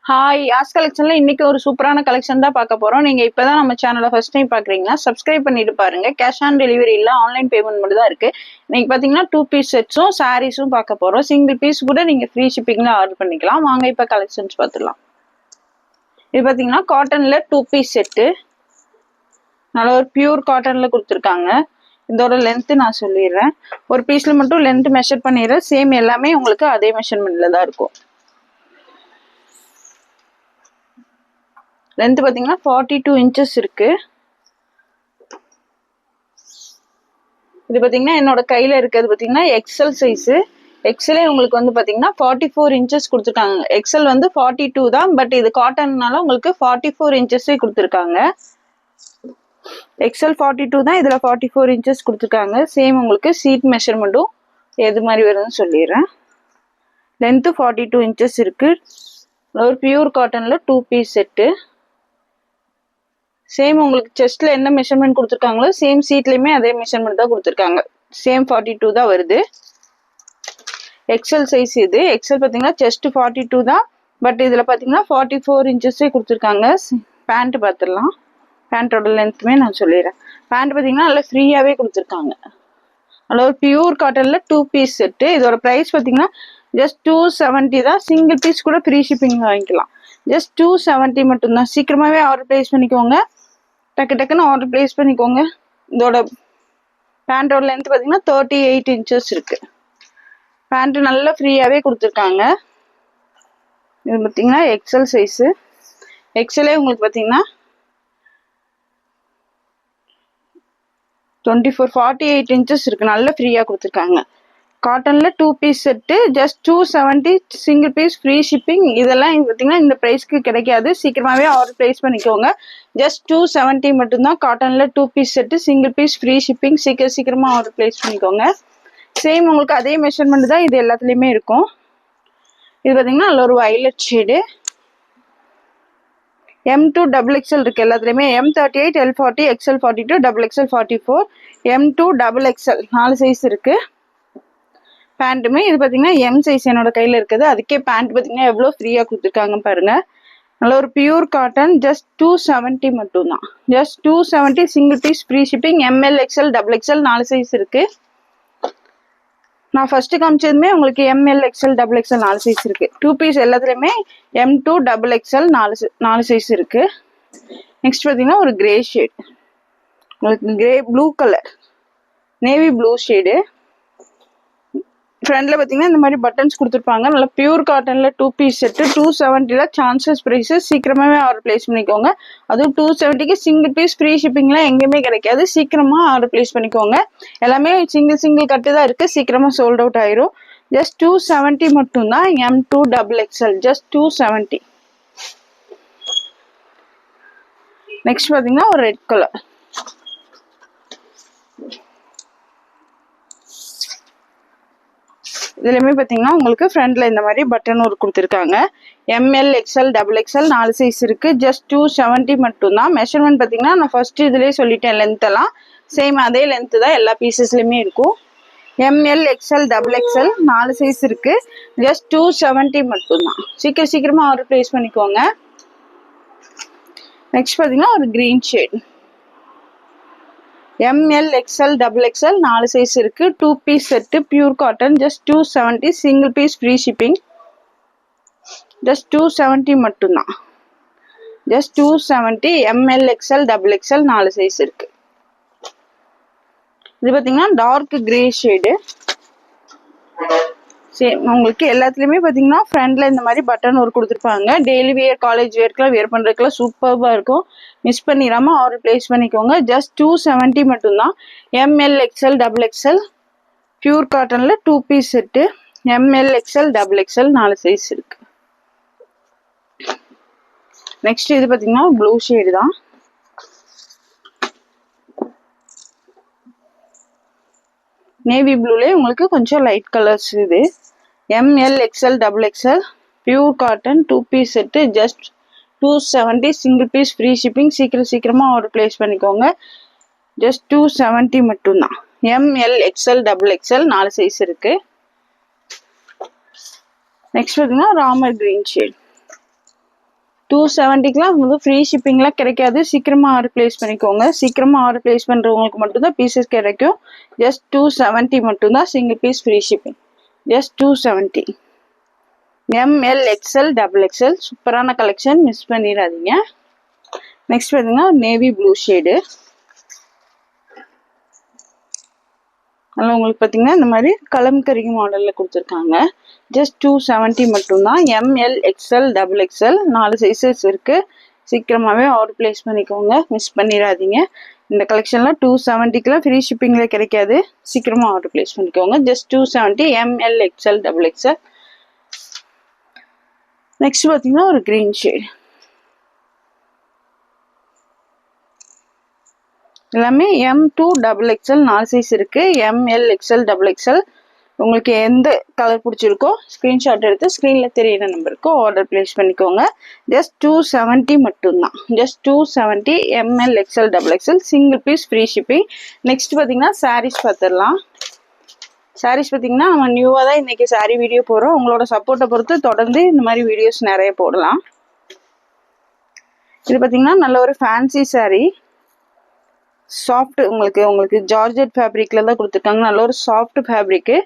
Hi as கலெக்ஷன்ல இன்னைக்கு ஒரு சூப்பரான கலெக்ஷன் தான் பார்க்க போறோம். நீங்க இப்பதான் நம்ம சேனலை ஃபர்ஸ்ட் டைம் பாக்குறீங்கன்னா சப்ஸ்கிரைப் பண்ணிட்டு பாருங்க. கேஷ் ஆன் டெலிவரி இல்ல, ஆன்லைன் பேமெண்ட் மட்டும் தான் இருக்கு. இன்னைக்கு பாத்தீங்கன்னா 2 பீஸ் செட்ஸும் சாரீஸும் பார்க்க போறோம். சிங்கிள் பீஸ் கூட நீங்க ஃப்ரீ ஷிப்பிங்ல ஆர்டர் பண்ணிக்கலாம். வாங்க இப்ப கலெக்ஷன்ஸ் பார்த்துடலாம். இது பாத்தீங்கன்னா காட்டன்ல 2 பீஸ் செட்டு, நல்ல ஒரு பியூர் காட்டன்ல கொடுத்துருக்காங்க. இதோட லென்த் நான் சொல்லிடுறேன். ஒரு பீஸ்ல மட்டும் லென்த் மெஷர் பண்ணிடுறேன். சேம் எல்லாமே உங்களுக்கு அதே மெஷர்மெண்ட்ல தான் இருக்கும். லென்த் பாத்தீங்கன்னா 42 இன்ச்சஸ் இருக்கு. இது பாத்தீங்கன்னா என்னோட கையில இருக்கிறது பாத்தீங்கன்னா எக்ஸல் சைஸ். எக்ஸலே உங்களுக்கு வந்து பாத்தீங்கன்னா 44 இன்ச்சஸ் கொடுத்துருக்காங்க. எக்ஸல் வந்து 42 தான், பட் இது காட்டன்னால உங்களுக்கு 44 இன்ச்சஸே கொடுத்துருக்காங்க. எக்ஸல் 42 தான், இதுல 44 இன்ச்சஸ் கொடுத்துருக்காங்க. சேம் உங்களுக்கு சீட் மெஷர்மெண்ட்டும் எது மாதிரி வருதுன்னு சொல்லிடுறேன். லென்த் 42 இன்ச்சஸ் இருக்கு. ஒரு பியூர் காட்டன்ல 2 பீஸ் செட்டு. சேம் உங்களுக்கு செஸ்ட்ல என்ன மெஷர்மெண்ட் கொடுத்துருக்காங்களோ சேம் சீட்லயுமே அதே மெஷர்மெண்ட் தான் கொடுத்துருக்காங்க. சேம் 42 தான் வருது. எக்ஸல் சைஸ் இது. எக்ஸல் பாத்தீங்கன்னா செஸ்ட் 42 தான், பட் இதுல பாத்தீங்கன்னா 44 இன்ச்சஸே கொடுத்துருக்காங்க. பேண்ட் பார்த்துடலாம். பேண்டோட லென்த்துமே நான் சொல்லிடுறேன். பேண்ட் பாத்தீங்கன்னா நல்லா ஃப்ரீயாவே கொடுத்துருக்காங்க. நல்ல ஒரு பியூர் காட்டன்ல 2 பீஸ் செட்டு. இதோட பிரைஸ் பாத்தீங்கன்னா ஜஸ்ட் 270 தான். சிங்கிள் பீஸ் கூட ஃப்ரீ ஷிப்பிங் வாங்கிக்கலாம். ஜஸ்ட் 270 மட்டும்தான். சீக்கிரமாவே ஆர்டர் பிளேஸ் பண்ணிக்கோங்க. டக்கு டக்குன்னு ஆர்டர் பிளேஸ் பண்ணிக்கோங்க. இதோட பேண்டோட லென்த் பார்த்தீங்கன்னா 38 இன்ச்சஸ் இருக்கு. பேண்ட் நல்லா ஃப்ரீயாவே கொடுத்துருக்காங்க. இது பார்த்தீங்கன்னா எக்ஸல் சைஸு. எக்ஸலே உங்களுக்கு பார்த்தீங்கன்னா 48 இன்ச்சஸ் இருக்கு. நல்லா ஃப்ரீயா கொடுத்துருக்காங்க. காட்டன்ல 2 piece set just 270. Single piece free shipping. இதெல்லாம் பார்த்தீங்கன்னா இந்த ப்ரைஸ்க்கு கிடைக்காது. சீக்கிரமாவே ஆர்டர் பிளேஸ் பண்ணிக்கோங்க. ஜஸ்ட் 270 மட்டும்தான். காட்டன்ல 2 piece set, single piece free shipping. சீக்கிரமா ஆர்டர் பிளேஸ் பண்ணிக்கோங்க. சேம் உங்களுக்கு அதே மெஷர்மெண்ட் தான் இது எல்லாத்துலயுமே இருக்கும். இது பார்த்தீங்கன்னா நல்ல ஒரு வயலட் ஷேடு. M2 XXL இருக்கு எல்லாத்துலயுமே. M38, L40, XL42, XXL 44, M2 XXL 4 size இருக்கு. பேண்ட்டுமே இது பாத்தீங்கன்னா எம் சைஸ் என்னோட கையில இருக்குது. அதுக்கே பேண்ட் பாத்தீங்கன்னா எவ்வளவு ஃப்ரீயா கொடுத்துருக்காங்க பாருங்க. நல்ல ஒரு பியூர் காட்டன். ஜஸ்ட் 270 மட்டும்தான். Just 270 single piece free shipping. ML, XL, XXL 4 size இருக்கு. நான் ஃபர்ஸ்ட் காமிச்சதுமே உங்களுக்கு ML, XL, XXL 4 சைஸ் இருக்கு. 2 பீஸ் எல்லாத்துலயுமே M2 XXL 4 சைஸ் இருக்கு. நெக்ஸ்ட் பாத்தீங்கன்னா ஒரு கிரே ஷேட். உங்களுக்கு grey blue colour, navy blue shade. ஃப்ரண்ட்ல பாத்தீங்கன்னா இந்த மாதிரி பட்டன்ஸ் கொடுத்துருப்பாங்க. நல்ல பியூர் காட்டன்ல 2 பீஸ் செட்டு. 270 chances price. சீக்கிரமாவே ஆர்டர் பிளேஸ் பண்ணிக்கோங்க. அதுவும் 270க்கு சிங்கிள் பீஸ் ஃப்ரீ ஷிப்பிங்லாம் எங்கேயுமே கிடைக்காது. சீக்கிரமா ஆர்டர் பிளேஸ் பண்ணிக்கோங்க. எல்லாமே சிங்கிள் கட்டு தான் இருக்கு. சீக்கிரமா சோல்ட் அவுட் ஆயிரும். ஜஸ்ட் 270 மட்டும்தான். M2 XXL just 270. நெக்ஸ்ட் பாத்தீங்கன்னா ஒரு ரெட் கலர். இதுலயுமே பாத்தீங்கன்னா உங்களுக்கு ஃப்ரண்ட்ல இந்த மாதிரி பட்டன் ஒர்க் கொடுத்துருக்காங்க. ML, XL, XXL 4 சைஸ் இருக்கு. ஜஸ்ட் 270 மட்டும்தான். மெஷர்மெண்ட் பாத்தீங்கன்னா நான் ஃபர்ஸ்ட் இதுலயே சொல்லிட்டேன். லென்த் எல்லாம் சேம் அதே லென்த் தான் எல்லா பீசஸ்லயுமே இருக்கும். ML, XL, XXL 4 சைஸ் இருக்கு. ஜஸ்ட் 270 மட்டும்தான். சீக்கிரமா ஆர்டர் பிளேஸ் பண்ணிக்கோங்க. நெக்ஸ்ட் பாத்தீங்கன்னா ஒரு green shade. ML, XL, XXL 4 size இருக்கு. 2 piece set pure cotton. Just 270 single piece free shipping. Just 270 மட்டும்தான். Just 270. ML, XL, XXL 4 size இருக்கு. இது பாத்தீங்கன்னா டார்க் கிரே ஷேடு. சேம் உங்களுக்கு எல்லாத்துலயுமே பாத்தீங்கன்னா ஃப்ரண்ட்ல இந்த மாதிரி பட்டன் ஒர்க் கொடுத்துருப்பாங்க. டெய்லி வியர், காலேஜ் வியர்க்குலாம் வியர் பண்றதுக்குலாம் சூப்பர்பா இருக்கும். மிஸ் பண்ணிடாம ஆர்டர் பிளேஸ் பண்ணிக்கோங்க. ஜஸ்ட் 270 மட்டும்தான். ML, XL, XXL பியூர் காட்டன்ல 2 piece set. ML, XL, XXL 4 size இருக்கு. நெக்ஸ்ட் இது பாத்தீங்கன்னா ப்ளூ ஷேடு தான். நேவி ப்ளூலே உங்களுக்கு கொஞ்சம் லைட் கலர்ஸ் இது. ML, XL, XXL pure cotton 2 piece set. Just 270 single piece free shipping. சீக்கிரமா ஆர்டர் பிளேஸ் பண்ணிக்கோங்க. ஜஸ்ட் 270 மட்டும்தான். ML, XL, XXL 4 சைஸ் இருக்கு. நெக்ஸ்ட் பாத்தீங்கன்னா ராமர் கிரீன் ஷேட். 270க்குலாம் வந்து ஃப்ரீ ஷிப்பிங்லாம் கிடைக்காது. சீக்கிரமாக ஆர்டர் ப்ளேஸ் பண்ணிக்கோங்க. சீக்கிரமாக ஆர்டர் ப்ளேஸ் பண்ணுறவங்களுக்கு மட்டும்தான் பீசஸ் கிடைக்கும். ஜஸ்ட் 270 மட்டும்தான் single piece free shipping. Just 270. ML XL XXL சூப்பரான கலெக்ஷன், மிஸ் பண்ணிடாதீங்க. நெக்ஸ்ட் பார்த்தீங்கன்னா நேவி ப்ளூ ஷேடு. அதில் உங்களுக்கு பார்த்தீங்கன்னா இந்த மாதிரி கலம்கரி மாடலில் கொடுத்துருக்காங்க. ஜஸ்ட் 270 மட்டும்தான். ML XL XXL 4 சைஸஸ் இருக்குது. சீக்கிரமாகவே ஆர்டர் ப்ளேஸ் பண்ணிக்கோங்க, மிஸ் பண்ணிடாதீங்க. இந்த கலெக்ஷன்லாம் 270க்குலாம் ஃப்ரீ ஷிப்பிங்கில் கிடைக்காது. சீக்கிரமாக ஆர்டர் ப்ளேஸ் பண்ணிக்கோங்க. Just 270 ML XL XXL. Next பார்த்தீங்கன்னா ஒரு க்ரீன் ஷேட். எல்லாமே M2 XXL 4 சைஸ் இருக்கு. ML XL XXL உங்களுக்கு எந்த கலர் பிடிச்சிருக்கோ ஸ்க்ரீன்ஷாட் எடுத்து ஸ்க்ரீனில் தெரியிற நம்பருக்கு ஆர்டர் ப்ளேஸ் பண்ணிக்கோங்க. ஜஸ்ட் 270 மட்டும்தான். Just 270 ML XL XXL single piece free shipping. Next பார்த்தீங்கன்னா சாரீஸ் பார்த்துடலாம். சாரீஸ் பார்த்தீங்கன்னா நம்ம நியூவாக தான் இன்றைக்கி சாரீ வீடியோ போடுறோம். உங்களோட சப்போர்ட்டை பொறுத்து தொடர்ந்து இந்த மாதிரி வீடியோஸ் நிறைய போடலாம். இது பார்த்தீங்கன்னா நல்ல ஒரு ஃபேன்சி சாரீ. சாஃப்ட் உங்களுக்கு ஜார்ஜெட் ஃபேப்ரிக்ல தான் கொடுத்துருக்காங்க. நல்ல ஒரு சாஃப்ட் ஃபேப்ரிக்கு.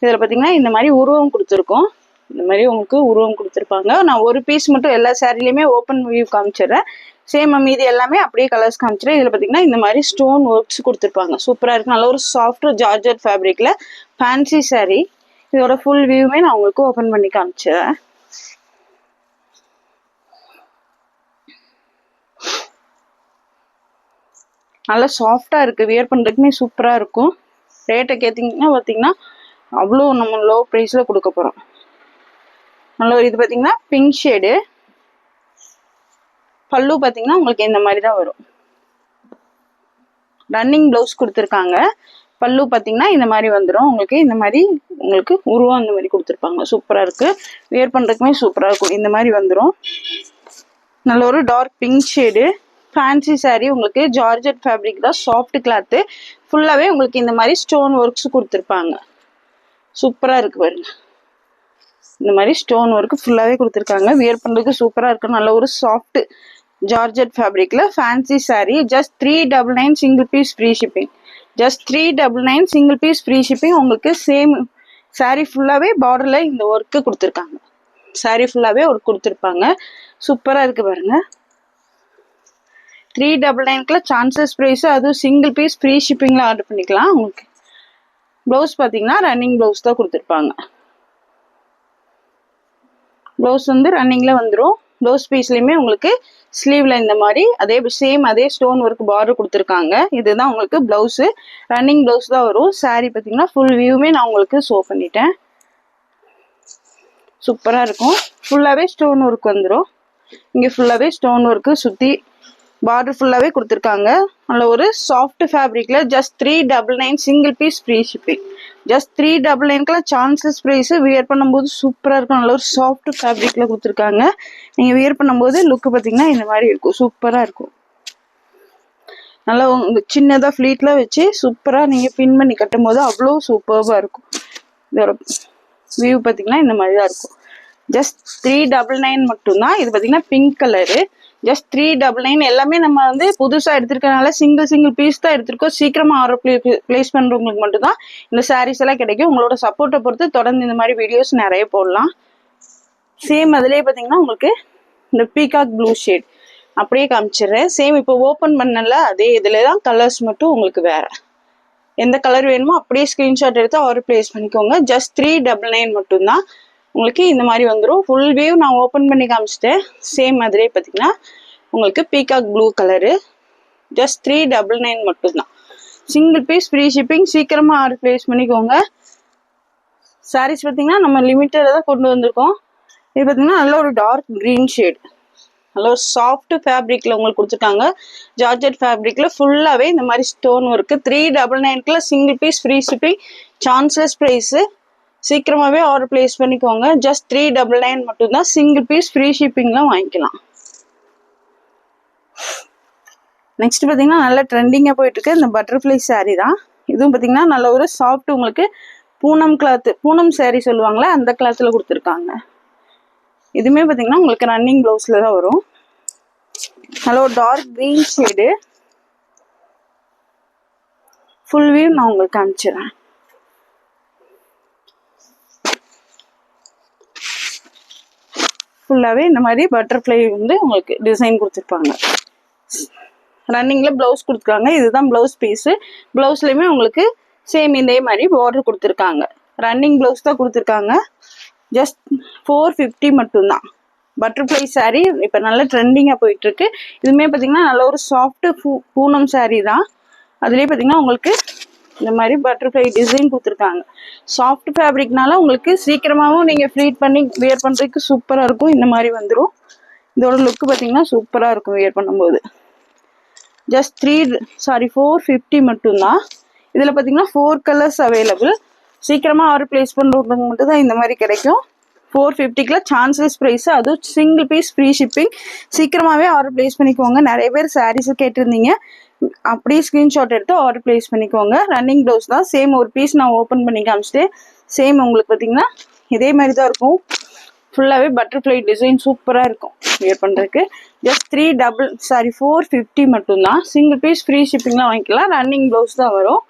இதில் பார்த்தீங்கன்னா இந்த மாதிரி உருவம் கொடுத்துருக்கோம். இந்த மாதிரி உங்களுக்கு உருவம் கொடுத்துருப்பாங்க. நான் ஒரு பீஸ் மட்டும் எல்லா சாரிலையுமே ஓப்பன் வியூ காமிச்சிடுறேன். சேம் மீதி எல்லாமே அப்படியே கலர்ஸ் காமிச்சிடுறேன். இதில் பார்த்தீங்கன்னா இந்த மாதிரி ஸ்டோன் ஒர்க்ஸ் கொடுத்துருப்பாங்க. சூப்பராக இருக்குது. நல்ல ஒரு சாஃப்ட் ஜார்ஜெட் ஃபேப்ரிக்ல ஃபேன்சி சாரீ. இதோட ஃபுல் வியூமே நான் உங்களுக்கு ஓப்பன் பண்ணி காமிச்சிடுறேன். நல்லா சாஃப்டாக இருக்குது. வியர் பண்ணுறதுக்குமே சூப்பராக இருக்கும். ரேட்டை கேட்டிங்கன்னா பார்த்தீங்கன்னா அவ்வளோ நம்ம லோ ப்ரைஸில் கொடுக்க போகிறோம். நல்ல ஒரு இது பார்த்தீங்கன்னா பிங்க் ஷேடு. பல்லு பார்த்தீங்கன்னா உங்களுக்கு இந்த மாதிரி தான் வரும். ரன்னிங் ப்ளவுஸ் கொடுத்துருக்காங்க. பல்லு பார்த்தீங்கன்னா இந்த மாதிரி வந்துடும். உங்களுக்கு இந்த மாதிரி உங்களுக்கு உருவம் இந்த மாதிரி கொடுத்துருப்பாங்க. சூப்பராக இருக்குது. வியர் பண்ணுறதுக்குமே சூப்பராக இருக்கும். இந்த மாதிரி வந்துடும். நல்ல ஒரு dark pink shade fancy sari. உங்களுக்கு ஜார்ஜெட் ஃபேப்ரிக் தான், சாஃப்ட் கிளாத்து. ஃபுல்லாகவே உங்களுக்கு இந்த மாதிரி ஸ்டோன் ஒர்க்ஸ் கொடுத்துருப்பாங்க. சூப்பராக இருக்குது பாருங்க. இந்த மாதிரி ஸ்டோன் ஒர்க்கு ஃபுல்லாகவே கொடுத்துருக்காங்க. வியர் பண்ணுறதுக்கு சூப்பராக இருக்குது. நல்ல ஒரு சாஃப்ட் ஜார்ஜெட் ஃபேப்ரிக்கில் fancy sari. Just 399 single piece free shipping. Just 399 single piece free shipping. உங்களுக்கு சேம் சாரீ ஃபுல்லாகவே பார்டரில் இந்த ஒர்க்கு கொடுத்துருக்காங்க. சாரீ ஃபுல்லாகவே ஒர்க் கொடுத்துருப்பாங்க. சூப்பராக இருக்குது பாருங்கள். 399க்குள்ள சான்சஸ் ப்ரைஸ். அதுவும் சிங்கிள் பீஸ் ஃப்ரீ ஷிப்பிங்கில் ஆர்டர் பண்ணிக்கலாம். உங்களுக்கு ப்ளவுஸ் பார்த்தீங்கன்னா ரன்னிங் ப்ளவுஸ் தான் கொடுத்துருப்பாங்க. ப்ளவுஸ் வந்து ரன்னிங்கில் வந்துடும். ப்ளவுஸ் பீஸ்லையுமே உங்களுக்கு ஸ்லீவில் இந்த மாதிரி அதே ஸ்டோன் ஒர்க் பார்டர் கொடுத்துருக்காங்க. இதுதான் உங்களுக்கு ப்ளவுஸு. ரன்னிங் ப்ளவுஸ் தான் வரும். சாரீ பார்த்தீங்கன்னா ஃபுல் வியூமே நான் உங்களுக்கு ஷோ பண்ணிட்டேன். சூப்பராக இருக்கும். ஃபுல்லாகவே ஸ்டோன் ஒர்க் வந்துடும். இங்கே ஃபுல்லாகவே ஸ்டோன் ஒர்க்கு சுற்றி பார்டர் ஃபுல்லாகவே கொடுத்துருக்காங்க. நல்ல ஒரு சாஃப்ட் ஃபேப்ரிக்கில் just 399 single piece free shipping. Just 399க்குலாம் சான்சஸ் ப்ரைஸு. வியர் பண்ணும்போது சூப்பராக இருக்கும். நல்ல ஒரு சாஃப்ட் ஃபேப்ரிக்கில் கொடுத்துருக்காங்க. நீங்கள் வியர் பண்ணும்போது லுக்கு பார்த்தீங்கன்னா இந்த மாதிரி இருக்கும். சூப்பராக இருக்கும். நல்லா சின்னதாக ஃப்ளீட்லாம் வச்சு சூப்பராக நீங்கள் பின் பண்ணி கட்டும் போது அவ்வளோ சூப்பராக இருக்கும். இதோட வியூ பார்த்தீங்கன்னா இந்த மாதிரி தான் இருக்கும். ஜஸ்ட் 399 மட்டும்தான். இது பார்த்தீங்கன்னா பிங்க் கலரு. ஜஸ்ட் 399. எல்லாமே நம்ம வந்து புதுசாக எடுத்துருக்கனால சிங்கிள் பீஸ் தான் எடுத்திருக்கோம். சீக்கிரமாக ஆர்டர் ப்ளேஸ் பண்ணுறவங்களுக்கு மட்டும்தான் இந்த சாரீஸ் எல்லாம் கிடைக்கும். உங்களோட சப்போர்ட்டை பொறுத்து தொடர்ந்து இந்த மாதிரி வீடியோஸ் நிறைய போடலாம். சேம் அதிலே பார்த்தீங்கன்னா உங்களுக்கு இந்த பீகாக் ப்ளூ ஷேட் அப்படியே காமிச்சிடுறேன். சேம் இப்போ ஓப்பன் பண்ணல அதே இதில் தான் கலர்ஸ் மட்டும் உங்களுக்கு வேறு. எந்த கலர் வேணுமோ அப்படியே ஸ்க்ரீன்ஷாட் எடுத்து ஆர்டர் ப்ளேஸ் பண்ணிக்கோங்க. ஜஸ்ட் 399 மட்டும்தான். உங்களுக்கு இந்த மாதிரி வந்துடும். ஃபுல் வியூ நான் ஓப்பன் பண்ணி காமிச்சிட்டேன். சேம் மாதிரியே பார்த்தீங்கன்னா உங்களுக்கு பீகாக் ப்ளூ கலரு. ஜஸ்ட் 399 மட்டும்தான். Single piece free shipping. சீக்கிரமாக ஆர்டர் ப்ளேஸ் பண்ணிக்கோங்க. சாரீஸ் பார்த்தீங்கன்னா நம்ம லிமிட்டடாக தான் கொண்டு வந்திருக்கோம். இது பார்த்தீங்கன்னா நல்ல ஒரு டார்க் க்ரீன் ஷேட். நல்ல ஒரு சாஃப்ட் ஃபேப்ரிக்கில் உங்களுக்கு கொடுத்துருக்காங்க. ஜார்ஜெட் ஃபேப்ரிக்கில் ஃபுல்லாகவே இந்த மாதிரி ஸ்டோன் ஒர்க்கு. 399க்குள்ள single piece free shipping. Chanceless price. சீக்கிரமாகவே ஆர்டர் ப்ளேஸ் பண்ணிக்கோங்க. ஜஸ்ட் 399 மட்டும்தான். சிங்கிள் பீஸ் ஃப்ரீ ஷிப்பிங்லாம் வாங்கிக்கலாம். நெக்ஸ்ட் பார்த்தீங்கன்னா நல்ல ட்ரெண்டிங்காக போயிட்டுருக்கு இந்த பட்டர்ஃப்ளை சாரீ தான். இதுவும் பார்த்தீங்கன்னா நல்ல ஒரு சாஃப்ட் உங்களுக்கு பூனம் கிளாத்து, பூனம் சாரீ சொல்லுவாங்களே அந்த கிளாத்தில் கொடுத்துருக்காங்க. இதுவுமே பார்த்தீங்கன்னா உங்களுக்கு ரன்னிங் ப்ளவுஸில் தான் வரும். Hello dark green shade full view நான் உங்களுக்கு காமிச்சிடுறேன். ஃபுல்லாகவே இந்த மாதிரி பட்டர்ஃப்ளை வந்து உங்களுக்கு டிசைன் கொடுத்துருப்பாங்க. ரன்னிங்கில் ப்ளவுஸ் கொடுத்துருக்காங்க. இதுதான் ப்ளவுஸ் பீஸு. ப்ளவுஸ்லேயுமே உங்களுக்கு சேம் இதே மாதிரி பார்டர் கொடுத்துருக்காங்க. ரன்னிங் ப்ளவுஸ் தான் கொடுத்துருக்காங்க. ஜஸ்ட் 450 மட்டும்தான். பட்டர்ஃப்ளை சாரீ இப்போ நல்ல ட்ரெண்டிங்காக போயிட்டுருக்கு. இதுவுமே பார்த்தீங்கன்னா நல்ல ஒரு சாஃப்ட்டு பூனம் சாரீ தான். அதுலேயே பார்த்தீங்கன்னா உங்களுக்கு இந்த மாதிரி பட்டர்ஃப்ளை டிசைன் கொடுத்துருக்காங்க. சாஃப்ட் ஃபேப்ரிக்னால உங்களுக்கு சீக்கிரமாகவும் நீங்கள் ஃப்ளீட் பண்ணி வியர் பண்ணுறதுக்கு சூப்பராக இருக்கும். இந்த மாதிரி வந்துடும். இதோட லுக்கு பார்த்தீங்கன்னா சூப்பராக இருக்கும் வியர் பண்ணும்போது. ஜஸ்ட் 450 மட்டும்தான். இதில் பார்த்தீங்கன்னா 4 கலர்ஸ் அவைலபிள். சீக்கிரமாக ஆர்டர் ப்ளேஸ் பண்ணுறவங்களுக்கு மட்டும் தான் இந்த மாதிரி கிடைக்கும். 450க்குள்ள சான்ஸ்லெஸ் ப்ரைஸ். அதுவும் சிங்கிள் பீஸ் ஃப்ரீ ஷிப்பிங். சீக்கிரமாகவே ஆர்டர் ப்ளேஸ் பண்ணிக்கோங்க. நிறைய பேர் சாரீஸ் கேட்டிருந்தீங்க. அப்படியே ஸ்க்ரீன்ஷாட் எடுத்து ஆர்டர் ப்ளேஸ் பண்ணிக்கோங்க. ரன்னிங் ப்ளவுஸ் தான். சேம் ஒரு பீஸ் நான் ஓப்பன் பண்ணி காமிச்சிட்டேன். சேம் உங்களுக்கு பார்த்தீங்கன்னா இதே மாதிரி தான் இருக்கும். ஃபுல்லாகவே பட்டர்ஃப்ளை டிசைன் சூப்பராக இருக்கும் வியர் பண்ணுறதுக்கு. ஜஸ்ட் 450 மட்டும்தான். சிங்கிள் பீஸ் ஃப்ரீ ஷிப்பிங்லாம் வாங்கிக்கலாம். ரன்னிங் ப்ளவுஸ் தான் வரும்.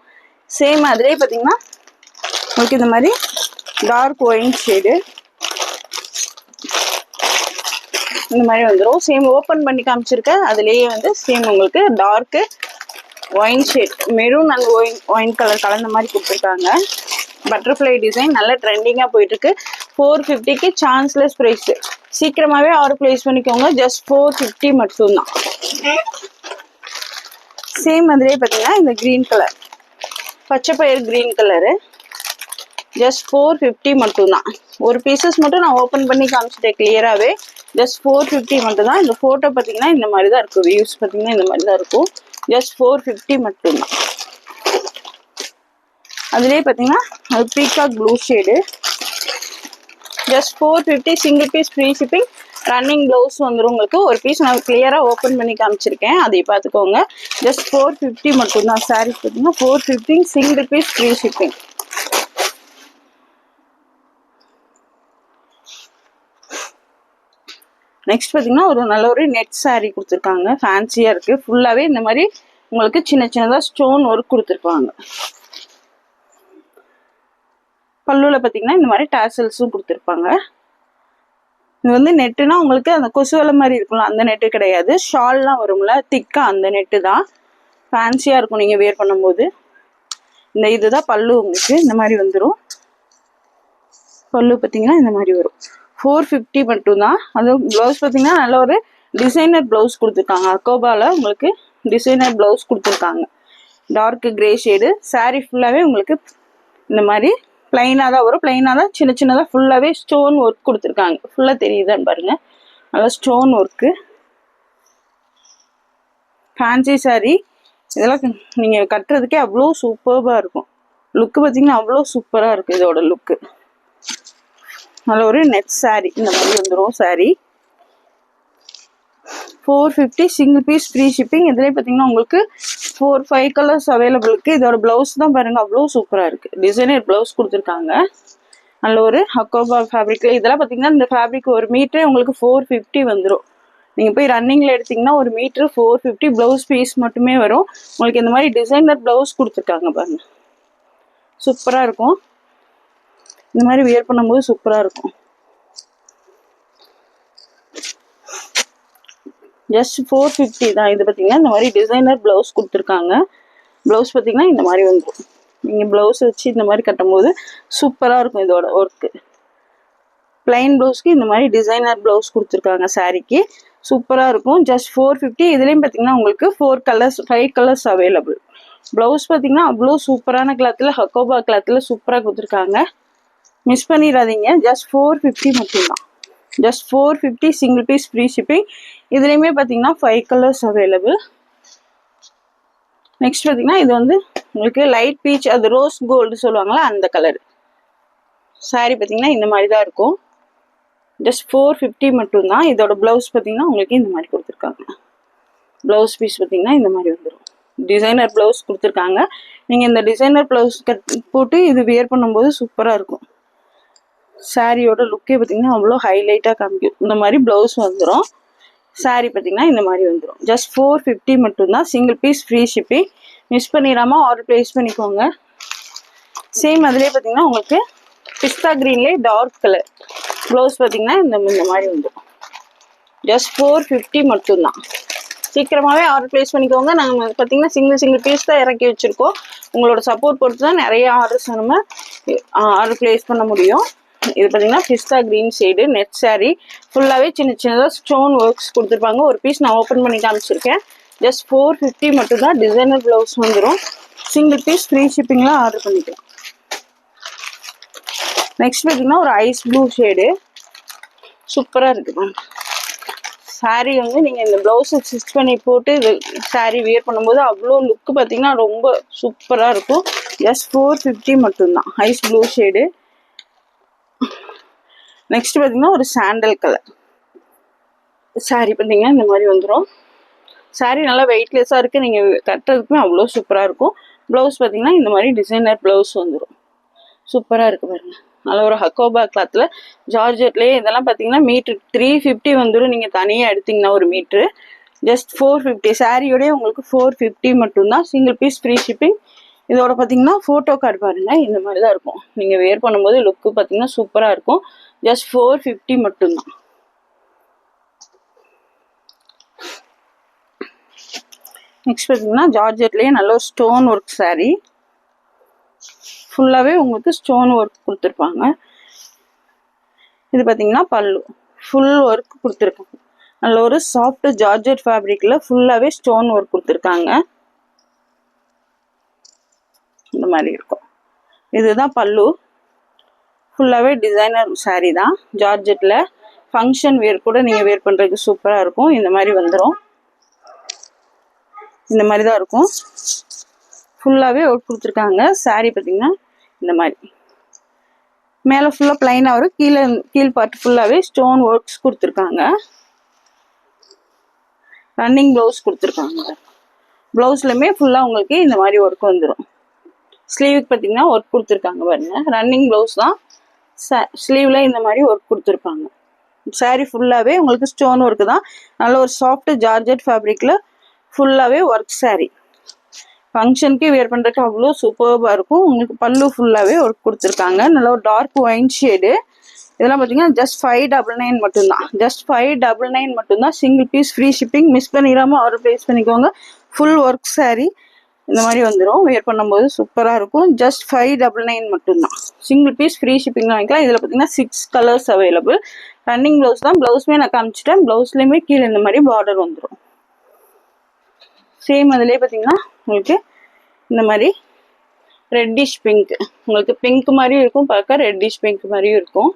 சேம் அதிலே பார்த்தீங்கன்னா உங்களுக்கு இந்த மாதிரி டார்க் ஒயின் ஷேடு இந்த மாதிரி வந்துடும். சேம் ஓப்பன் பண்ணி காமிச்சிருக்கேன். அதுலேயே வந்து சேம் உங்களுக்கு dark wine shade maroon and wine colour கலந்த மாதிரி கொடுத்துருக்காங்க. பட்டர்ஃப்ளை டிசைன் நல்ல ட்ரெண்டிங்காக போயிட்டுருக்கு. 450க்கு சான்ஸ்லெஸ் ப்ரைஸு. சீக்கிரமாகவே ஆர்டர் ப்ளேஸ் பண்ணிக்கோங்க. ஜஸ்ட் 450 மட்டும்தான். சேம் அதிலே பார்த்தீங்கன்னா இந்த க்ரீன் கலர் பச்சை பயிர் க்ரீன் கலரு ஜஸ்ட் 450 மட்டும்தான். ஒரு பீசஸ் மட்டும் நான் ஓப்பன் பண்ணி காமிச்சிட்டேன் கிளியராகவே. ஜஸ்ட் 450 மட்டும்தான். இந்த ஃபோட்டோ பார்த்தீங்கன்னா இந்த மாதிரி தான் இருக்கும். வியூஸ் பார்த்தீங்கன்னா இந்த மாதிரி தான் இருக்கும். ஜஸ்ட் 450 மட்டும்தான். அதுலேயே பார்த்தீங்கன்னா அது peacock blue shade. Just 450 single piece free shipping. Running blouse வந்துடும் உங்களுக்கு. ஒரு பீஸ் நான் கிளியராக ஓப்பன் பண்ணி காமிச்சிருக்கேன். அதை பார்த்துக்கோங்க. ஜஸ்ட் 450 மட்டும்தான். சாரீஸ் பார்த்தீங்கன்னா 450 single piece free shipping. Next பார்த்தீங்கன்னா ஒரு நல்ல ஒரு நெட் சாரீ கொடுத்துருக்காங்க. ஃபேன்சியாக இருக்குது. ஃபுல்லாகவே இந்த மாதிரி உங்களுக்கு சின்ன சின்னதாக ஸ்டோன் ஒர்க் கொடுத்துருப்பாங்க. பல்லுவில் பார்த்தீங்கன்னா இந்த மாதிரி டாசல்ஸும் கொடுத்துருப்பாங்க. இது வந்து நெட்டுனா உங்களுக்கு அந்த கொசுவலை மாதிரி இருக்கும்ல, அந்த நெட்டு கிடையாது. ஷால்லாம் வரும்ல திக்கா, அந்த நெட்டு தான். ஃபேன்சியாக இருக்கும் நீங்கள் வேர் பண்ணும்போது. இந்த இதுதான் பல்லு உங்களுக்கு இந்த மாதிரி வந்துடும். பல்லு பார்த்தீங்கன்னா இந்த மாதிரி வரும். 450 மட்டும்தான். அதுவும் ப்ளவுஸ் பார்த்தீங்கன்னா நல்ல ஒரு டிசைனர் ப்ளவுஸ் கொடுத்துருக்காங்க. அக்கோபாவில் உங்களுக்கு டிசைனர் ப்ளவுஸ் கொடுத்துருக்காங்க. Dark grey shade. சாரீ ஃபுல்லாகவே உங்களுக்கு இந்த மாதிரி பிளைனாக தான் வரும். பிளைனாக தான் சின்ன சின்னதாக ஃபுல்லாகவே ஸ்டோன் ஒர்க் கொடுத்துருக்காங்க. ஃபுல்லாக தெரியுதான்னு பாருங்கள். நல்லா ஸ்டோன் ஒர்க்கு. ஃபேன்சி சாரீ இதெல்லாம் நீங்கள் கட்டுறதுக்கே அவ்வளோ சூப்பராக இருக்கும். லுக்கு பார்த்தீங்கன்னா அவ்வளோ சூப்பராக இருக்குது இதோட லுக்கு. நல்ல ஒரு நெட் சாரீ இந்த மாதிரி வந்துடும். Sari 450 single piece free shipping. இதுலேயே பார்த்தீங்கன்னா உங்களுக்கு 4-5 கலர்ஸ் அவைலபிள் இருக்குது. இதோட ப்ளவுஸ் தான் பாருங்கள் அவ்வளோ சூப்பராக இருக்குது. டிசைனர் ப்ளவுஸ் கொடுத்துருக்காங்க. நல்ல ஒரு ஹக்கோபா ஃபேப்ரிக்கில். இதெல்லாம் பார்த்தீங்கன்னா இந்த ஃபேப்ரிக் ஒரு மீட்டரே உங்களுக்கு 450 வந்துடும். நீங்கள் போய் ரன்னிங்கில் எடுத்திங்கன்னா ஒரு மீட்ரு 450. ப்ளவுஸ் பீஸ் மட்டுமே வரும் உங்களுக்கு. இந்த மாதிரி டிசைனர் ப்ளவுஸ் கொடுத்துருக்காங்க பாருங்கள். சூப்பராக இருக்கும். இந்த மாதிரி வியர் பண்ணும்போது சூப்பராக இருக்கும். ஜஸ்ட் 450 தான். இது பார்த்தீங்கன்னா இந்த மாதிரி டிசைனர் ப்ளவுஸ் கொடுத்துருக்காங்க. ப்ளவுஸ் பார்த்தீங்கன்னா இந்த மாதிரி வந்துடும். நீங்கள் ப்ளவுஸ் வச்சு இந்த மாதிரி கட்டும்போது சூப்பராக இருக்கும் இதோட ஒர்க்கு. பிளைன் ப்ளவுஸ்க்கு இந்த மாதிரி டிசைனர் ப்ளவுஸ் கொடுத்துருக்காங்க. சாரீக்கு சூப்பராக இருக்கும். ஜஸ்ட் 450. இதுலேயும் பார்த்தீங்கன்னா உங்களுக்கு 5 கலர்ஸ் அவைலபிள். ப்ளவுஸ் பார்த்தீங்கன்னா அவ்வளோ சூப்பரான கிளாத்தில் ஹக்கோபா கிளாத்தில் சூப்பராக கொடுத்துருக்காங்க. மிஸ் பண்ணிடாதீங்க. ஜஸ்ட் 450 மட்டும்தான். Just 450 single piece free shipping. இதுலேயுமே பார்த்தீங்கன்னா 5 கலர்ஸ் அவைலபிள். நெக்ஸ்ட் பார்த்தீங்கன்னா இது வந்து உங்களுக்கு லைட் பீச், அது ரோஸ் கோல்டு சொல்லுவாங்களா அந்த கலர் சாரீ பார்த்தீங்கன்னா இந்த மாதிரி தான் இருக்கும். ஜஸ்ட் 450 மட்டும்தான். இதோட ப்ளவுஸ் பார்த்தீங்கன்னா உங்களுக்கு இந்த மாதிரி கொடுத்துருக்காங்க. ப்ளவுஸ் பீஸ் பார்த்தீங்கன்னா இந்த மாதிரி வந்துடும். டிசைனர் ப்ளவுஸ் கொடுத்துருக்காங்க. நீங்கள் இந்த டிசைனர் ப்ளவுஸ் போட்டு இது வியர் பண்ணும்போது சூப்பராக இருக்கும். சாரியோட லுக்கே பார்த்தீங்கன்னா அவ்வளோ ஹைலைட்டாக காமிக்கும். இந்த மாதிரி ப்ளவுஸ் வந்துடும். சாரி பார்த்தீங்கன்னா இந்த மாதிரி வந்துடும். ஜஸ்ட் 450 மட்டும்தான். Single piece free shipping. Miss பண்ணிடாமல் ஆர்டர் ப்ளேஸ் பண்ணிக்கோங்க. சேம் அதுலேயே பார்த்தீங்கன்னா உங்களுக்கு பிஸ்தா க்ரீன்லேயே டார்க் கலர் ப்ளவுஸ் பார்த்தீங்கன்னா இந்த மாதிரி வந்துடும். ஜஸ்ட் 450 மட்டும்தான். சீக்கிரமாகவே ஆர்டர் ப்ளேஸ் பண்ணிக்கோங்க. நாங்கள் பார்த்தீங்கன்னா சிங்கிள் பீஸ் தான் இறக்கி வச்சுருக்கோம். உங்களோட சப்போர்ட் பொறுத்து தான் நிறைய ஆர்டர்ஸ் நம்ம ஆர்டர் ப்ளேஸ் பண்ண முடியும். இது பார்த்தீங்கன்னா பிஸ்தா க்ரீன் ஷேடு நெட் சாரி. ஃபுல்லாகவே சின்னதாக ஸ்டோன் ஒர்க்ஸ் கொடுத்துருப்பாங்க. ஒரு பீஸ் நான் ஓப்பன் பண்ணி காமிச்சிருக்கேன். ஜஸ்ட் 450 மட்டும்தான். டிசைனர் ப்ளவுஸ் வந்துடும். சிங்கிள் பீஸ் ஃப்ரீ ஷிப்பிங்லாம் ஆர்டர் பண்ணிக்கலாம். நெக்ஸ்ட் பார்த்தீங்கன்னா ஒரு ஐஸ் ப்ளூ ஷேடு சூப்பராக இருக்குது. சாரீ வந்து நீங்கள் இந்த ப்ளவுஸை ஸ்டிச் பண்ணி போட்டு இது சாரீ வியர் பண்ணும்போது அவ்வளோ லுக்கு பார்த்தீங்கன்னா ரொம்ப சூப்பராக இருக்கும். ஜஸ்ட் 450 மட்டும்தான். Ice blue shade. நெக்ஸ்ட் பார்த்தீங்கன்னா ஒரு சாண்டல் கலர் சாரீ பார்த்தீங்கன்னா இந்த மாதிரி வந்துடும். சாரீ நல்லா வெயிட்லெஸ்ஸாக இருக்குது. நீங்கள் கட்டுறதுக்குமே அவ்வளோ சூப்பராக இருக்கும். ப்ளவுஸ் பார்த்தீங்கன்னா இந்த மாதிரி டிசைனர் ப்ளவுஸ் வந்துடும். சூப்பராக இருக்குது பாருங்கள். நல்ல ஒரு ஹக்கோபா கிளாத்தில் ஜார்ஜெட்லேயே இதெல்லாம் பார்த்தீங்கன்னா மீட்ரு 350 வந்துடும். நீங்கள் தனியாக எடுத்திங்கன்னா ஒரு மீட்ரு ஜஸ்ட் 450. சாரியோடய உங்களுக்கு 450 மட்டும்தான். Single piece free shipping. இதோட பார்த்தீங்கன்னா ஃபோட்டோ கார்டு பாருங்கள் இந்த மாதிரி தான் இருக்கும். நீங்கள் வேர் பண்ணும்போது லுக்கு பார்த்தீங்கன்னா சூப்பராக இருக்கும். ஜஸ்ட் 450 மட்டும்தான். நெக்ஸ்ட் பார்த்தீங்கன்னா ஜார்ஜெட்லேயே நல்ல ஒரு ஸ்டோன் ஒர்க் சாரீ. ஃபுல்லாகவே உங்களுக்கு ஸ்டோன் ஒர்க் கொடுத்துருப்பாங்க. இது பார்த்தீங்கன்னா பல்லு ஃபுல் ஒர்க் கொடுத்துருக்காங்க. நல்ல ஒரு சாஃப்ட் ஜார்ஜெட் ஃபேப்ரிக்கில் ஃபுல்லாகவே ஸ்டோன் ஒர்க் கொடுத்துருக்காங்க. இந்த மாதிரி இருக்கும். இதுதான் பல்லு. ஃபுல்லாகவே டிசைனர் சாரீ தான். ஜார்ஜெட்டில் ஃபங்க்ஷன் வேர் கூட நீங்கள் வேர் பண்ணுறதுக்கு சூப்பராக இருக்கும். இந்த மாதிரி வந்துடும். இந்த மாதிரி தான் இருக்கும். ஃபுல்லாகவே ஒர்க் கொடுத்துருக்காங்க. சாரீ பார்த்தீங்கன்னா இந்த மாதிரி மேலே ஃபுல்லாக பிளைனாக வரும். கீழ் பார்ட் ஃபுல்லாகவே ஸ்டோன் ஒர்க்ஸ் கொடுத்துருக்காங்க. ரன்னிங் ப்ளவுஸ் கொடுத்துருக்காங்க. ப்ளவுஸ்லையுமே ஃபுல்லாக உங்களுக்கு இந்த மாதிரி ஒர்க் வந்துடும். ஸ்லீவுக்கு பார்த்தீங்கன்னா ஒர்க் கொடுத்துருக்காங்க பாருங்க. ரன்னிங் ப்ளவுஸ் தான். ஸ்லீவில் இந்த மாதிரி ஒர்க் கொடுத்துருப்பாங்க. சாரீ ஃபுல்லாகவே உங்களுக்கு ஸ்டோன் ஒர்க்கு தான். நல்ல ஒரு சாஃப்ட் ஜார்ஜெட் ஃபேப்ரிக்கில் ஃபுல்லாகவே ஒர்க் சாரீ. ஃபங்க்ஷனுக்கு வேர் பண்ணுறதுக்கு அவ்வளோ சூப்பராக இருக்கும். உங்களுக்கு பல்லு ஃபுல்லாகவே ஒர்க் கொடுத்துருக்காங்க. நல்ல ஒரு டார்க் ஒயின் ஷேடு. இதெல்லாம் பார்த்தீங்கன்னா ஜஸ்ட் 599 மட்டும்தான். ஜஸ்ட் 599 மட்டும்தான். Single piece free shipping. Miss பண்ணிடாமல் ஆர்டர் ப்ளேஸ் பண்ணிக்கோங்க. ஃபுல் ஒர்க் சாரீ இந்த மாதிரி வந்துடும். வேர் பண்ணும்போது சூப்பராக இருக்கும். ஜஸ்ட் 599 மட்டும்தான். சிங்கிள் பீஸ் ஃப்ரீ ஷிப்பிங் வாங்கிக்கலாம். இதில் பார்த்தீங்கன்னா 6 கலர்ஸ் அவைலபிள். ரன்னிங் ப்ளவுஸ் தான். ப்ளவுஸுமே நான் காமிச்சிட்டேன். ப்ளவுஸ்லேயுமே கீழே இந்த மாதிரி பார்டர் வந்துடும். சேம் அதுலேயே பார்த்தீங்கன்னா உங்களுக்கு இந்த மாதிரி ரெட்டிஷ் பிங்க். உங்களுக்கு பிங்க் மாதிரியும் இருக்கும், பார்க்க ரெட்டிஷ் பிங்க் மாதிரியும் இருக்கும்.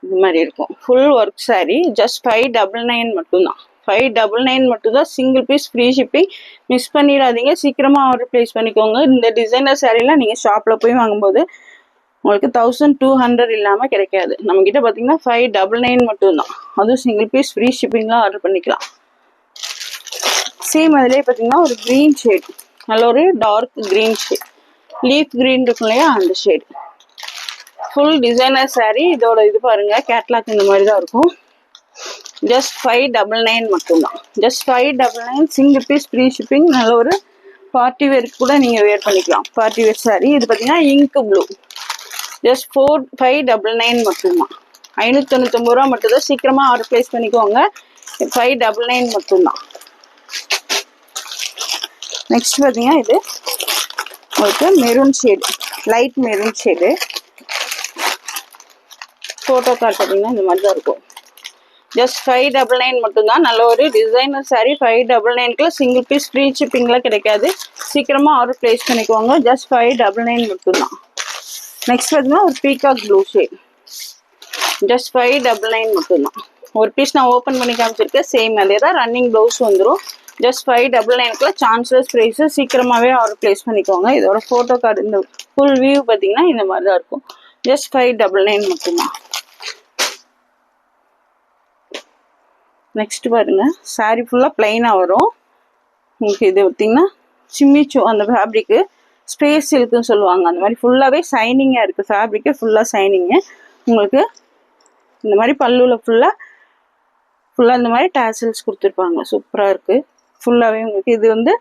இந்த மாதிரி இருக்கும். Full work sari. ஜஸ்ட் 599 மட்டும்தான். 599 மட்டும்தான். Single piece free shipping. Miss பண்ணிடாதீங்க. சீக்கிரமாக ஆர்டர் ப்ளேஸ் பண்ணிக்கோங்க. இந்த டிசைனர் சாரீலாம் நீங்கள் ஷாப்பில் போய் வாங்கும்போது உங்களுக்கு 1200 இல்லாமல் கிடைக்காது. நம்மக்கிட்ட பார்த்தீங்கன்னா 599 மட்டும்தான். அதுவும் சிங்கிள் பீஸ் ஃப்ரீ ஷிப்பிங்லாம் ஆர்டர் பண்ணிக்கலாம். சேம் அதிலே பார்த்தீங்கன்னா ஒரு க்ரீன் ஷேட். நல்ல ஒரு dark green shade. Leaf green இருக்கும் இல்லையா அந்த ஷேட். Full designer sari. இதோட இது பாருங்கள் கேட்லாக் இந்த மாதிரி தான் இருக்கும். ஜஸ்ட் 599 மட்டும்தான். Just 599. Single piece free shipping. நல்ல ஒரு பார்ட்டி வேருக்கு கூட நீங்கள் வேர் பண்ணிக்கலாம். Party wear sari. இது பார்த்தீங்கன்னா இங்க் ப்ளூ. ஜஸ்ட் 599 மட்டும்தான். 599 ரூபா மட்டும்தான். சீக்கிரமாக ஆர்டர் ப்ளேஸ் பண்ணிக்கோங்க. 599 மட்டும்தான். நெக்ஸ்ட் பார்த்தீங்கன்னா இது உங்களுக்கு maroon shade. Light maroon shade. Photo card பார்த்தீங்கன்னா இந்த மாதிரி தான் இருக்கும். ஜஸ்ட் 599 மட்டும்தான். நல்ல ஒரு டிசைனர் சாரீ. 599க்குள்ள சிங்கிள் பீஸ் ஃப்ரீ ஷிப்பிங்லாம் கிடைக்காது. சீக்கிரமாக ஆர்டர் ப்ளேஸ் பண்ணிக்கோங்க. ஜஸ்ட் 599 மட்டும்தான். நெக்ஸ்ட் பார்த்தீங்கன்னா ஒரு பீகாக் ப்ளூ ஷேட். ஜஸ்ட் 599 மட்டும்தான். ஒரு பீஸ் நான் ஓப்பன் பண்ணி காமிச்சிருக்கேன். சேம் அதே தான். ரன்னிங் ப்ளவுஸ் வந்துடும். ஜஸ்ட் 599க்குள்ள சான்ஸ்லெஸ் ப்ரைஸு. சீக்கிரமாகவே ஆர்டர் ப்ளேஸ் பண்ணிக்கோங்க. இதோட ஃபோட்டோ கார்டு இந்த ஃபுல் வியூ பார்த்தீங்கன்னா இந்த மாதிரி தான் இருக்கும். ஜஸ்ட் 599 மட்டும்தான். நெக்ஸ்ட் பாருங்க. சாரீ ஃபுல்லாக பிளைனாக வரும். உங்களுக்கு இது பார்த்தீங்கன்னா சிம்மிச்சோ அந்த ஃபேப்ரிக்கு ஸ்பேஸ் சில்க்குன்னு சொல்லுவாங்க. அந்த மாதிரி ஃபுல்லாகவே சைனிங்காக இருக்குது. ஃபேப்ரிக்கு ஃபுல்லாக சைனிங்கு. உங்களுக்கு இந்த மாதிரி பல்லுவில் ஃபுல்லாக இந்த மாதிரி டேசல்ஸ் கொடுத்துருப்பாங்க. சூப்பராக இருக்குது. ஃபுல்லாகவே உங்களுக்கு இது வந்து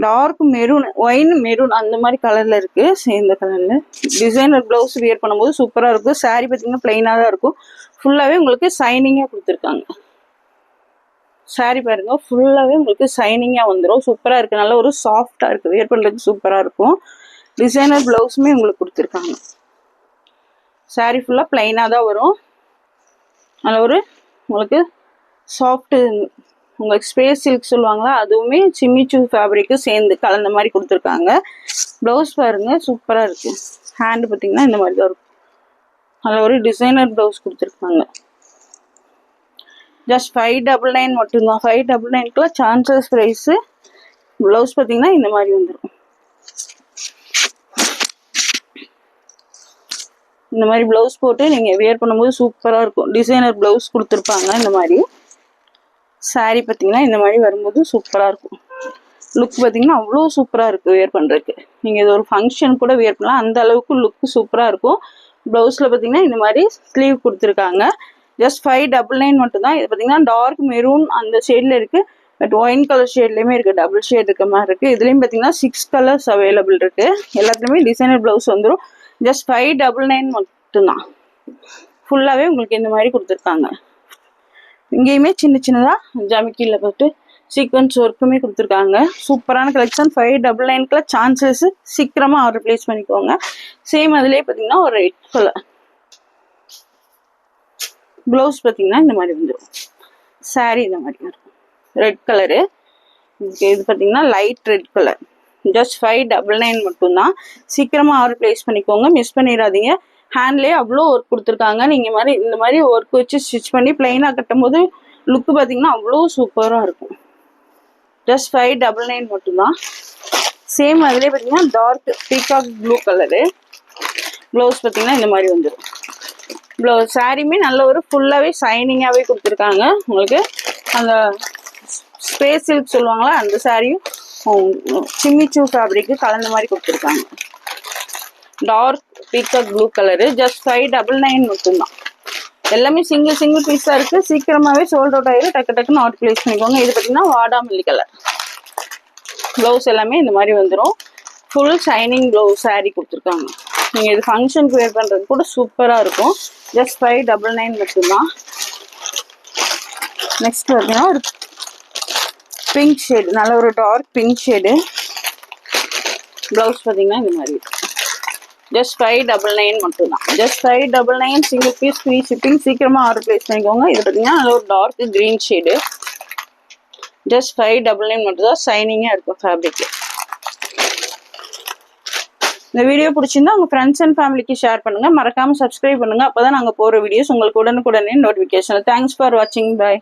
டார்க் மெரூன், ஒயின் மெரூன் அந்த மாதிரி கலரில் இருக்குது. சேர்ந்த கலரில் டிசைனர் ப்ளவுஸ் வியர் பண்ணும்போது சூப்பராக இருக்கும். சாரீ பார்த்தீங்கன்னா பிளைனாக தான் இருக்கும். ஃபுல்லாகவே உங்களுக்கு சைனிங்காக கொடுத்துருக்காங்க. சாரீ பாருங்க ஃபுல்லாகவே உங்களுக்கு சைனிங்காக வந்துடும். சூப்பராக இருக்குது. நல்ல ஒரு சாஃப்டாக இருக்குது. வியர் பண்ணுறதுக்கு சூப்பராக இருக்கும். டிசைனர் ப்ளவுஸுமே உங்களுக்கு கொடுத்துருக்காங்க. சாரீ ஃபுல்லாக பிளைனாக தான் வரும். நல்ல ஒரு உங்களுக்கு சாஃப்ட்டு உங்களுக்கு ஸ்பேஸ் சில்க் சொல்லுவாங்களா, அதுவுமே சிம்மிச்சூ ஃபேப்ரிக்கு சேர்ந்து கலந்த மாதிரி கொடுத்துருக்காங்க. ப்ளவுஸ் பாருங்க சூப்பராக இருக்குது. ஹேண்டு பார்த்தீங்கன்னா இந்த மாதிரி தான் இருக்கும். அதில் ஒரு டிசைனர் ப்ளவுஸ் கொடுத்துருக்காங்க. ஜஸ்ட் 599 மட்டும்தான். 599க்குலாம் சான்சஸ் ப்ரைஸு. ப்ளவுஸ் பார்த்தீங்கன்னா இந்த மாதிரி வந்துடும். இந்த மாதிரி ப்ளவுஸ் போட்டு நீங்கள் வியர் பண்ணும்போது சூப்பராக இருக்கும். டிசைனர் ப்ளவுஸ் கொடுத்துருப்பாங்க. இந்த மாதிரி சாரீ பார்த்தீங்கன்னா இந்த மாதிரி வரும்போது சூப்பராக இருக்கும். லுக் பார்த்தீங்கன்னா அவ்வளோ சூப்பராக இருக்குது வியர் பண்ணுறதுக்கு. நீங்கள் இது ஒரு ஃபங்க்ஷன் கூட வியர் பண்ணலாம். அந்த அளவுக்கு லுக்கு சூப்பராக இருக்கும். ப்ளவுஸில் பார்த்தீங்கன்னா இந்த மாதிரி ஸ்லீவ் கொடுத்துருக்காங்க. ஜஸ்ட் 599 மட்டும்தான். இது பார்த்தீங்கன்னா டார்க் மெரூன் அந்த ஷேடில் இருக்குது. பட் ஒயின் கலர் ஷேட்லேயுமே இருக்குது. டபுள் ஷேட் இருக்க மாதிரி இருக்குது. இதுலேயும் பார்த்தீங்கன்னா 6 கலர்ஸ் அவைலபிள் இருக்குது. எல்லாத்துலேயுமே டிசைனர் ப்ளவுஸ் வந்துடும். ஜஸ்ட் 599 மட்டும்தான். ஃபுல்லாகவே உங்களுக்கு இந்த மாதிரி கொடுத்துருக்காங்க. இங்கேயுமே சின்ன சின்னதாக ஜமிக்கியில் போட்டு சீக்வன்ஸ் ஒர்க்குமே கொடுத்துருக்காங்க. சூப்பரான கலெக்ஷன். 599க்குள்ள சான்சஸ். சீக்கிரமாக ஆர்டர் ப்ளேஸ் பண்ணிக்கோங்க. சேம் அதுலேயே பார்த்தீங்கன்னா ஒரு ரெட் கலர் ப்ளவுஸ் பார்த்தீங்கன்னா இந்த மாதிரி வந்துடும். சாரீ இந்த மாதிரி இருக்கும். Red colour. இது பார்த்தீங்கன்னா லைட் ரெட் கலர். ஜஸ்ட் 599 மட்டும்தான். சீக்கிரமாக ஆர்டர் ப்ளேஸ் பண்ணிக்கோங்க. மிஸ் பண்ணிடாதீங்க. ஹேண்ட்லேயே அவ்வளோ ஒர்க் கொடுத்துருக்காங்க. நீங்கள் மாதிரி இந்த மாதிரி ஒர்க் வச்சு ஸ்டிச் பண்ணி பிளைனாக கட்டும் போது லுக்கு பார்த்தீங்கன்னா அவ்வளோ சூப்பராக இருக்கும். ஜஸ்ட் 599 மட்டும்தான். சேம் அதிலே பார்த்தீங்கன்னா dark peacock blue colour. Blouse பார்த்தீங்கன்னா இந்த மாதிரி வந்துடும். ப்ளவுஸ் சாரியுமே நல்ல ஒரு ஃபுல்லாகவே சைனிங்காகவே கொடுத்துருக்காங்க. உங்களுக்கு அந்த ஸ்பேஸ் சில்க் சொல்லுவாங்களா, அந்த சாரியும் சிம்மிச்சூ ஃபேப்ரிக்கு கலந்த மாதிரி கொடுத்துருக்காங்க. Dark peacock blue colour. Just 599 மட்டும்தான். எல்லாமே சிங்கிள் பீஸாக இருக்குது. சீக்கிரமாகவே சோல்ட் அவுட் ஆகிடும். டக்குன்னு ஆர்டர் ப்ளேஸ் பண்ணிக்கோங்க. இது பார்த்தீங்கன்னா வாடாமல்லி கலர். ப்ளவுஸ் எல்லாமே இந்த மாதிரி வந்துடும். ஃபுல் ஷைனிங் ப்ளவுஸ் சாரீ கொடுத்துருக்காங்க. நீங்கள் இது ஃபங்க்ஷனுக்கு வேர் பண்ணுறது கூட சூப்பராக இருக்கும். ஜஸ்ட் 599 மட்டும்தான். நெக்ஸ்ட் பார்த்தீங்கன்னா ஒரு பிங்க் ஷேடு, நல்ல ஒரு டார்க் பிங்க் ஷேடு. ப்ளவுஸ் பார்த்தீங்கன்னா இந்த மாதிரி இருக்கும். ஜஸ்ட் 599 மட்டும்தான். Just 599 single piece free shipping. சீக்கிரமாக ஆர்டர் ப்ளேஸ் பண்ணிக்கோங்க. இது பார்த்தீங்கன்னா நல்ல ஒரு டார்க் க்ரீன் ஷேடு. ஜஸ்ட் 599 மட்டும்தான். சைனிங்காக இருக்கும் ஃபேப்ரிக். இந்த வீடியோ பிடிச்சிருந்தா உங்கள் ஃப்ரெண்ட்ஸ் அண்ட் ஃபேமிலிக்கு ஷேர் பண்ணுங்கள். மறக்காமல் சப்ஸ்கிரைப் பண்ணுங்கள். அப்போ தான் நாங்கள் போகிற வீடியோஸ் உங்களுக்கு உடனுக்குடனே நோட்டிஃபிகேஷன். தேங்க்ஸ் ஃபார் வாட்சிங். பாய்.